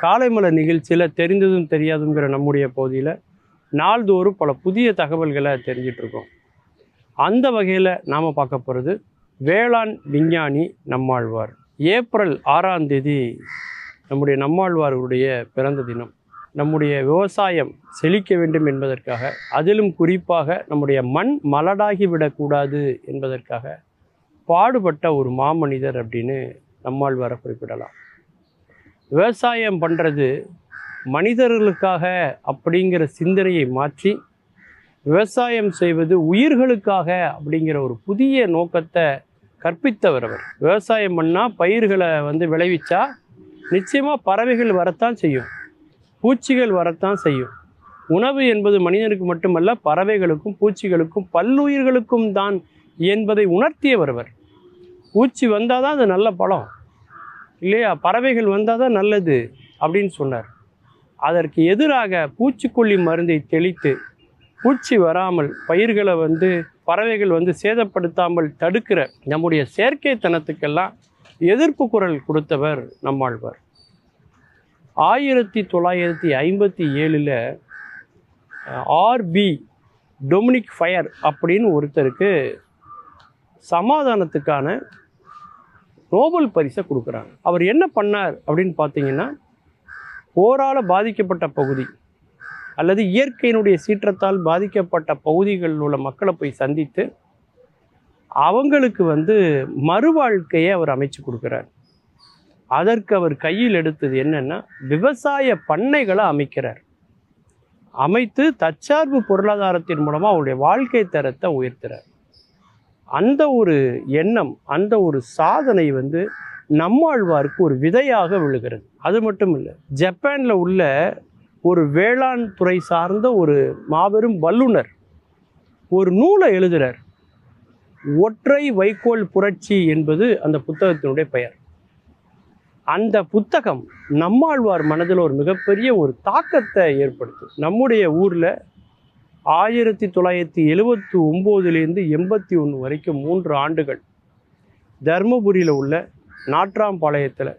காலைமலர் நிகழ்ச்சியில் தெரிந்ததும் தெரியாதுங்கிற நம்முடைய பகுதியில் நாள்தோறும் பல புதிய தகவல்களை தெரிஞ்சிட்ருக்கோம். அந்த வகையில் நாம் பார்க்க போகிறது வேளாண் விஞ்ஞானி நம்மாழ்வார். ஏப்ரல் 6ஆம் தேதி நம்முடைய நம்மாழ்வாருடைய பிறந்த தினம். நம்முடைய விவசாயம் செழிக்க வேண்டும் என்பதற்காக, அதிலும் குறிப்பாக நம்முடைய மண் மலடாகிவிடக்கூடாது என்பதற்காக பாடுபட்ட ஒரு மாமனிதர் அப்படின்னு நம்மாழ்வாரை குறிப்பிடலாம். விவசாயம் பண்ணுறது மனிதர்களுக்காக அப்படிங்கிற சிந்தனையை மாற்றி விவசாயம் செய்வது உயிர்களுக்காக அப்படிங்கிற ஒரு புதிய நோக்கத்தை கற்பித்தவர் அவர். விவசாயம் பண்ணால் பயிர்களை விளைவிச்சா நிச்சயமாக பறவைகள் வரத்தான் செய்யும், பூச்சிகள் வரத்தான் செய்யும். உணவு என்பது மனிதனுக்கு மட்டுமல்ல, பறவைகளுக்கும் பூச்சிகளுக்கும் பல்லுயிர்களுக்கும் தான் என்பதை உணர்த்தியவர் அவர். பூச்சி வந்தால் தான் அது நல்ல பழம் இல்லையா, பறவைகள் வந்தால் தான் நல்லது அப்படின்னு சொன்னார். அதற்கு எதிராக பூச்சிக்கொல்லி மருந்தை தெளித்து பூச்சி வராமல் பயிர்களை பறவைகள் சேதப்படுத்தாமல் தடுக்கிற நம்முடைய செயற்கைத்தனத்துக்கெல்லாம் எதிர்ப்பு குரல் கொடுத்தவர் நம்மாழ்வார். 1957 ஆர்பி டொமினிக் ஃபயர் அப்படின்னு ஒருத்தருக்கு சமாதானத்துக்கான நோபல் பரிசை கொடுக்குறாங்க. அவர் என்ன பண்ணார் அப்படின்னு பார்த்தீங்கன்னா, போரால் பாதிக்கப்பட்ட பகுதி அல்லது இயற்கையினுடைய சீற்றத்தால் பாதிக்கப்பட்ட பகுதிகளில் உள்ள மக்களை போய் சந்தித்து அவங்களுக்கு மறுவாழ்க்கையை அவர் அமைச்சு கொடுக்குறார். அதற்கு அவர் கையில் எடுத்தது என்னென்னா, விவசாய பண்ணைகளை அமைக்கிறார். அமைத்து தற்சார்பு பொருளாதாரத்தின் மூலமாக அவருடைய வாழ்க்கை தரத்தை உயர்த்துறார். அந்த ஒரு எண்ணம், அந்த ஒரு சாதனை நம்மாழ்வாருக்கு ஒரு விதையாக விழுகிறது. அது மட்டும் இல்லை, ஜப்பானில் உள்ள ஒரு வேளாண் துறை சார்ந்த ஒரு மாபெரும் வல்லுனர் ஒரு நூலை எழுதுகிறார். ஒற்றை வைக்கோல் புரட்சி என்பது அந்த புத்தகத்தினுடைய பெயர். அந்த புத்தகம் நம்மாழ்வார் மனதில் ஒரு மிகப்பெரிய ஒரு தாக்கத்தை ஏற்படுத்தும். நம்முடைய ஊரில் 1979 81 வரைக்கும் 3 ஆண்டுகள் தர்மபுரியில் உள்ள நாட்ராம்பாளையத்தில்,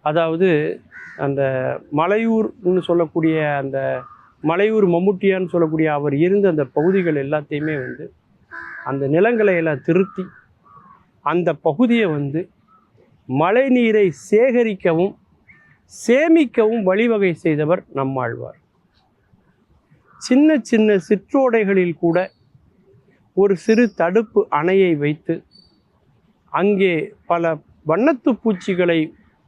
அதாவது அந்த மலையூர்னு சொல்லக்கூடிய அந்த மலையூர் மம்முட்டியான்னு சொல்லக்கூடிய அவர் இருந்த அந்த பகுதிகள் எல்லாத்தையுமே அந்த நிலங்களை எல்லாம் திருத்தி அந்த பகுதியை மழை நீரை சேகரிக்கவும் சேமிக்கவும் வழிவகை செய்தவர் நம்மாழ்வார். சின்ன சின்ன சிற்றோடைகளில் கூட ஒரு சிறு தடுப்பு அணையை வைத்து அங்கே பல வண்ணத்து பூச்சிகளை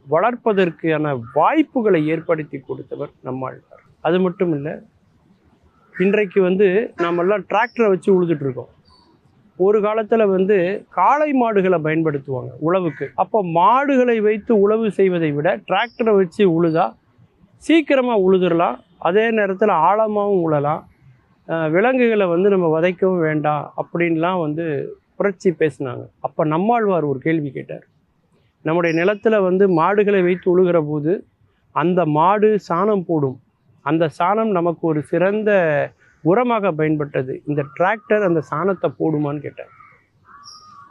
வளர்ப்பதற்கான வாய்ப்புகளை ஏற்படுத்தி கொடுத்தவர் நம்மாழ்வார். அது மட்டும் இல்லை, இன்றைக்கு நாமெல்லாம் டிராக்டரை வச்சு உழுதுட்ருக்கோம். ஒரு காலத்தில் காளை மாடுகளை பயன்படுத்துவாங்க உழவுக்கு. அப்போ மாடுகளை வைத்து உழவு செய்வதை விட டிராக்டரை வச்சு உழுதா சீக்கிரமாக உழுதுடலாம், அதே நேரத்தில் ஆழமாகவும் உழலாம், விலங்குகளை நம்ம வதைக்கவும் வேண்டாம் அப்படின்லாம் புரட்சி பேசினாங்க. அப்போ நம்மாழ்வார் ஒரு கேள்வி கேட்டார். நம்முடைய நிலத்தில் மாடுகளை வைத்து உழுகிற போது அந்த மாடு சாணம் போடும், அந்த சாணம் நமக்கு ஒரு சிறந்த உரமாக பயன்பட்டது, இந்த டிராக்டர் அந்த சாணத்தை போடுமான்னு கேட்டார்.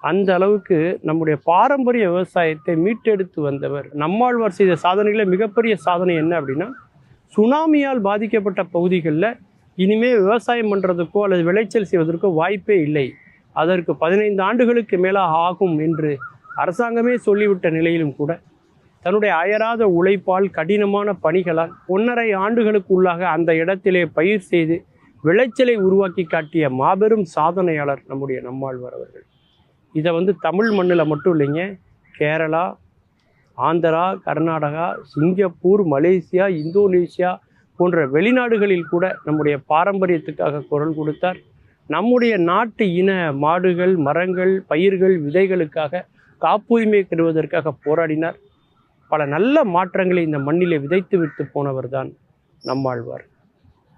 அந்த அளவுக்கு நம்முடைய பாரம்பரிய விவசாயத்தை மீட்டெடுத்து வந்தவர் நம்மாழ்வார். செய்த சாதனைகளில் மிகப்பெரிய சாதனை என்ன அப்படின்னா, சுனாமியால் பாதிக்கப்பட்ட பகுதிகளில் இனிமேல் விவசாயம் பண்ணுறதுக்கோ அல்லது விளைச்சல் செய்வதற்கோ வாய்ப்பே இல்லை, அதற்கு 15 ஆண்டுகளுக்கு மேலாக ஆகும் என்று அரசாங்கமே சொல்லிவிட்ட நிலையிலும் கூட தன்னுடைய அயராத உழைப்பால் கடினமான பணிகளால் 1.5 ஆண்டுகளுக்கு உள்ளாக அந்த இடத்திலே பயிர் செய்து விளைச்சலை உருவாக்கி காட்டிய மாபெரும் சாதனையாளர் நம்முடைய நம்மாழ்வார் அவர்கள். இதை தமிழ் மண்ணில் மட்டும் இல்லைங்க, Kerala, Andhra, Karnataka, Singapore, Malaysia, Indonesia போன்ற வெளிநாடுகளில் கூட நம்முடைய பாரம்பரியத்துக்காக குரல் கொடுத்தார். நம்முடைய நாட்டு இன மாடுகள், மரங்கள், பயிர்கள், விதைகளுக்காக காப்புரிமை பெறுவதற்காக போராடினார். பல நல்ல மாற்றங்களை இந்த மண்ணிலே விதைத்து விட்டு போனவர் தான் நம்மாழ்வார்.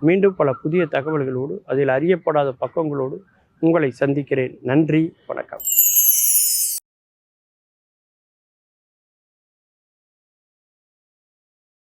மீண்டும் பல புதிய தகவல்களோடு, அதில் அறியப்படாத பக்கங்களோடு உங்களை சந்திக்கிறேன். நன்றி, வணக்கம்.